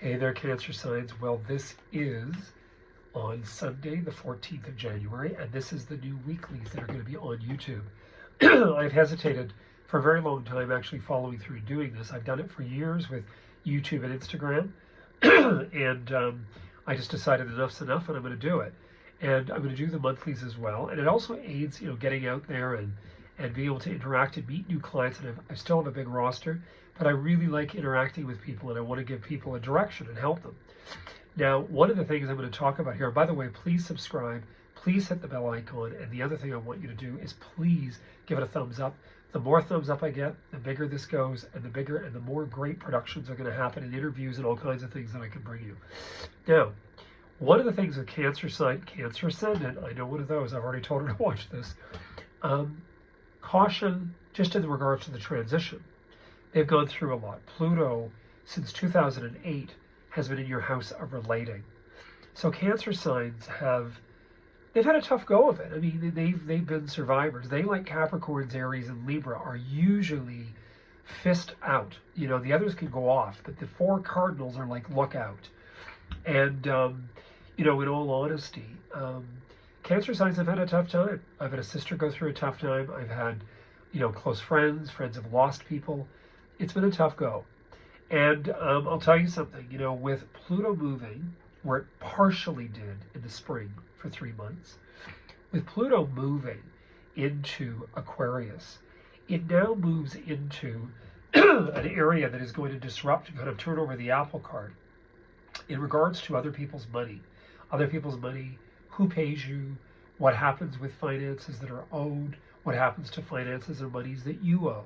Hey there, Cancer signs. Well, this is on Sunday, the 14th of January, and this is the new weeklies that are going to be on YouTube. I've hesitated for a very long time actually following through doing this. I've done it for years with YouTube and Instagram, and I just decided enough's enough, and I'm going to do it. And I'm going to do the monthlies as well, and it also aids, getting out there and being able to interact and meet new clients. And I still have a big roster, but I really like interacting with people, and I want to give people a direction and help them. Now, one of the things I'm going to talk about here, by the way, please subscribe, please hit the bell icon, and the other thing I want you to do is please give it a thumbs up. The more thumbs up I get, the bigger this goes, and the bigger and the more great productions are going to happen, and interviews and all kinds of things that I can bring you. Now, one of the things with Cancer sign, Cancer ascendant, I know one of those, I've already told her to watch this, caution just in regards to the transition. They've gone through a lot. Pluto, since 2008, has been in your house of relating. So Cancer signs they've had a tough go of it. I mean, they've been survivors. They, like Capricorns, Aries, and Libra, are usually fist out. The others can go off, but the four cardinals are like, look out. And, in all honesty, Cancer signs have had a tough time. I've had a sister go through a tough time. I've had, close friends have lost people. It's been a tough go. And I'll tell you something, with Pluto moving, where it partially did in the spring for 3 months, with Pluto moving into Aquarius, it now moves into an area that is going to disrupt and kind of turn over the apple cart in regards to other people's money, who pays you, what happens with finances that are owed, what happens to finances or monies that you owe.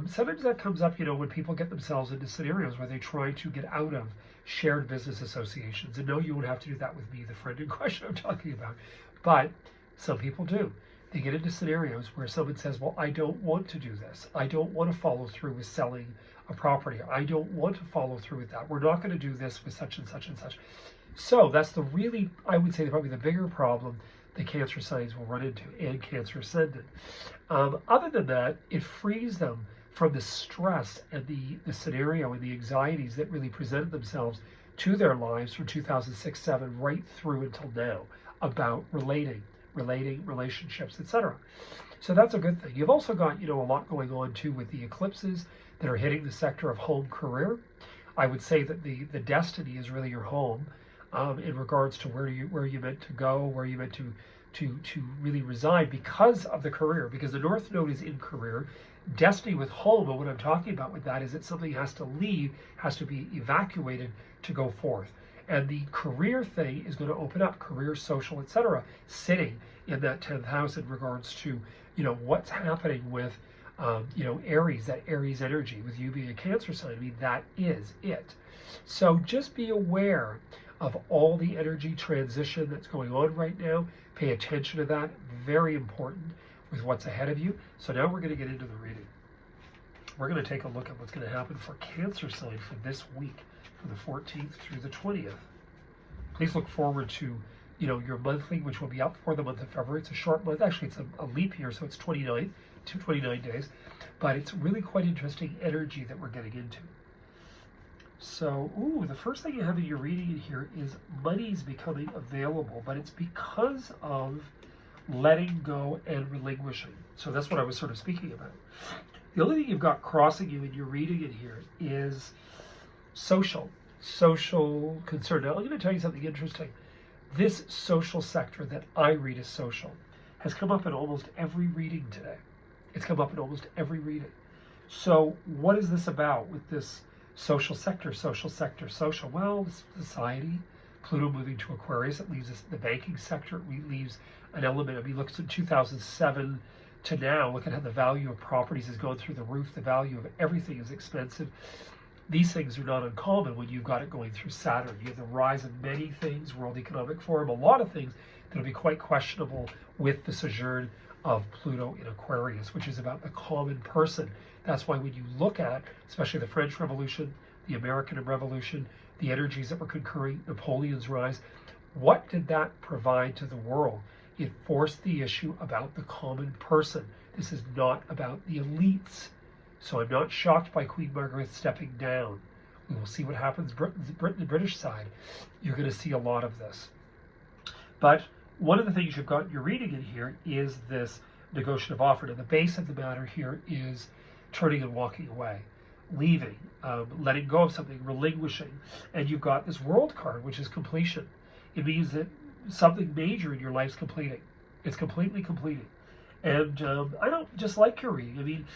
Sometimes that comes up, when people get themselves into scenarios where they try to get out of shared business associations. And no, you won't have to do that with me, the friend in question I'm talking about. But some people do. They get into scenarios where someone says, well, I don't want to do this. I don't want to follow through with selling a property. I don't want to follow through with that. We're not going to do this with such and such and such. So that's I would say probably the bigger problem the Cancer signs will run into, and Cancer ascendant. Other than that, it frees them from the stress and the scenario and the anxieties that really presented themselves to their lives from 2006-07 right through until now about relating, relationships, etc. So that's a good thing. You've also got, a lot going on too with the eclipses that are hitting the sector of home career. I would say that the destiny is really your home. In regards to where you meant to go, where you meant to really reside because of the career, because the North Node is in career. Destiny with home, and what I'm talking about with that is that something has to leave, has to be evacuated to go forth. And the career thing is going to open up, career, social, etc., sitting in that 10th house in regards to, what's happening with, Aries, that Aries energy, with you being a Cancer sign. I mean, that is it. So just be aware of all the energy transition that's going on right now. Pay attention to that. Very important with what's ahead of you. So now we're going to get into the reading. We're going to take a look at what's going to happen for Cancer sign for this week, from the 14th through the 20th. Please look forward to, your monthly, which will be up for the month of February. It's a short month. Actually, it's a leap year, so it's 29 days. But it's really quite interesting energy that we're getting into. So, the first thing you have in your reading in here is money's becoming available, but it's because of letting go and relinquishing. So that's what I was sort of speaking about. The only thing you've got crossing you in your reading in here is social concern. Now, I'm going to tell you something interesting. This social sector that I read as social has come up in almost every reading today. It's come up in almost every reading. So what is this about with this social sector? Well, society, Pluto moving to Aquarius, it leaves us the banking sector. It leaves an element. I mean, look at 2007 to now. Look at how the value of properties has gone through the roof. The value of everything is expensive. These things are not uncommon when you've got it going through Saturn. You have the rise of many things, World Economic Forum, a lot of things that will be quite questionable with the sojourn of Pluto in Aquarius, which is about the common person. That's why when you look at, especially the French Revolution, the American Revolution, the energies that were concurring, Napoleon's rise, what did that provide to the world? It forced the issue about the common person. This is not about the elites. So I'm not shocked by Queen Margaret stepping down We will see what happens the British side. You're going to see a lot of this. But one of the things you've got in your reading in here is this negotiative offer. Now, the base of the matter here is turning and walking away, leaving, letting go of something, relinquishing. And you've got this World card, which is completion. It means that something major in your life's completing. It's completely completing. And I don't dislike your reading. I mean,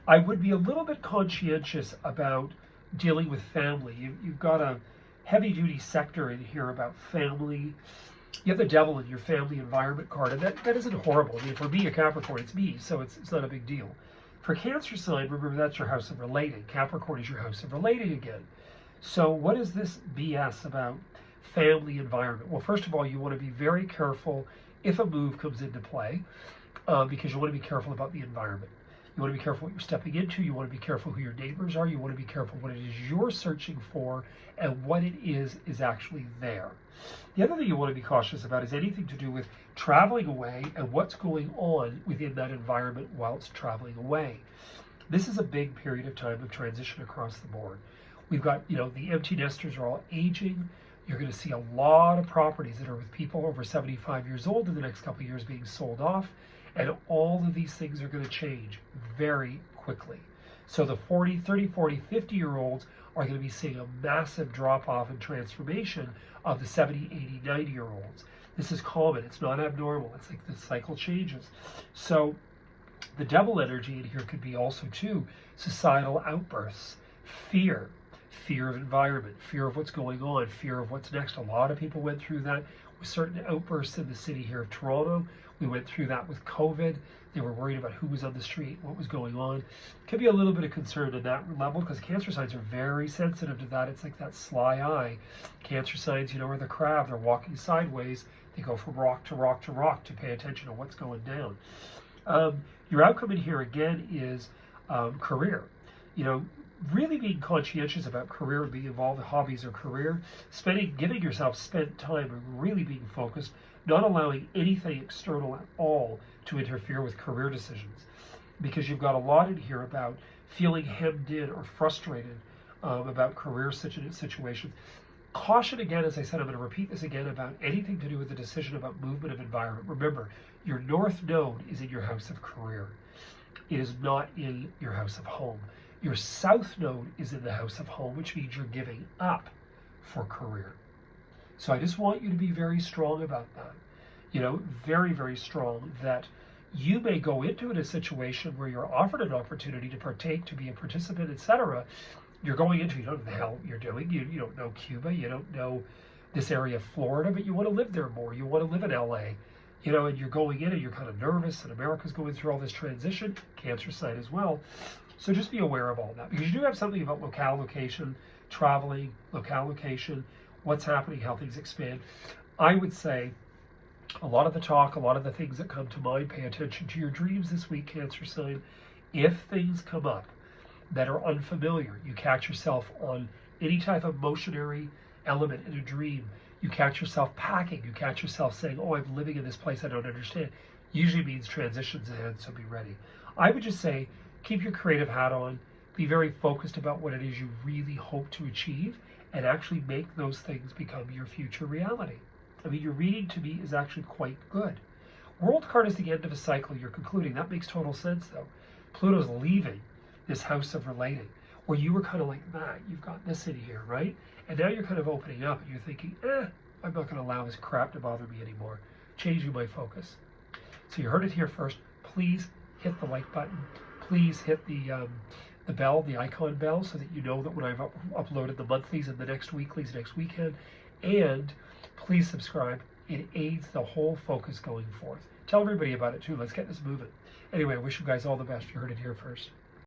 I would be a little bit conscientious about dealing with family. You've got a heavy-duty sector in here about family. You have the devil in your family environment card, and that isn't horrible. I mean, for me, a Capricorn, it's me, so it's not a big deal. For Cancer sign, remember that's your house of relating. Capricorn is your house of relating again. So what is this BS about family environment? Well, first of all, you want to be very careful if a move comes into play, because you want to be careful about the environment. You want to be careful what you're stepping into. You want to be careful who your neighbors are. You want to be careful what it is you're searching for and what it is actually there. The other thing you want to be cautious about is anything to do with traveling away and what's going on within that environment while it's traveling away. This is a big period of time of transition across the board. We've got, the empty nesters are all aging. You're going to see a lot of properties that are with people over 75 years old in the next couple of years being sold off. And all of these things are going to change very quickly. So the 30, 40, 50-year-olds are going to be seeing a massive drop-off and transformation of the 70, 80, 90-year-olds. This is common. It's not abnormal. It's like the cycle changes. So the devil energy in here could be also, too, societal outbursts, fear of environment, fear of what's going on, fear of what's next. A lot of people went through that with certain outbursts in the city here of Toronto. We went through that with COVID. They were worried about who was on the street, what was going on. Could be a little bit of concern at that level because Cancer signs are very sensitive to that. It's like that sly eye. Cancer signs, are the crab. They're walking sideways. They go from rock to rock to rock to pay attention to what's going down. Your outcome in here again is career. Really being conscientious about career, being involved in hobbies or career, giving yourself spent time and really being focused, not allowing anything external at all to interfere with career decisions. Because you've got a lot in here about feeling hemmed in or frustrated about career situations. Caution again, as I said, I'm going to repeat this again, about anything to do with the decision about movement of environment. Remember, your north node is in your house of career. It is not in your house of home. Your south node is in the house of home, which means you're giving up for career. So I just want you to be very strong about that. Very, very strong that you may go into a situation where you're offered an opportunity to partake, to be a participant, etc. You're going into, you don't know what the hell you're doing. You don't know Cuba. You don't know this area of Florida, but you want to live there more. You want to live in LA. And you're going in and you're kind of nervous, and America's going through all this transition, Cancer sign as well. So just be aware of all that, because you do have something about locale, location, traveling, locale, location, what's happening, how things expand. I would say a lot of the talk, a lot of the things that come to mind, pay attention to your dreams this week, Cancer sign. If things come up that are unfamiliar, you catch yourself on any type of motionary element in a dream, you catch yourself packing, you catch yourself saying, oh, I'm living in this place I don't understand, usually means transitions ahead, so be ready. I would just say, keep your creative hat on, be very focused about what it is you really hope to achieve, and actually make those things become your future reality. I mean, your reading to me is actually quite good. World card is the end of a cycle you're concluding. That makes total sense, though. Pluto's leaving this house of relating, where you were kind of like, you've got this in here, right? And now you're kind of opening up, and you're thinking, I'm not going to allow this crap to bother me anymore. Changing my focus. So you heard it here first. Please hit the like button. Please hit the bell, the icon bell, so that you know that when I've uploaded the monthlies and the next weeklies next weekend. And please subscribe. It aids the whole focus going forth. Tell everybody about it too. Let's get this moving. Anyway, I wish you guys all the best. You heard it here first.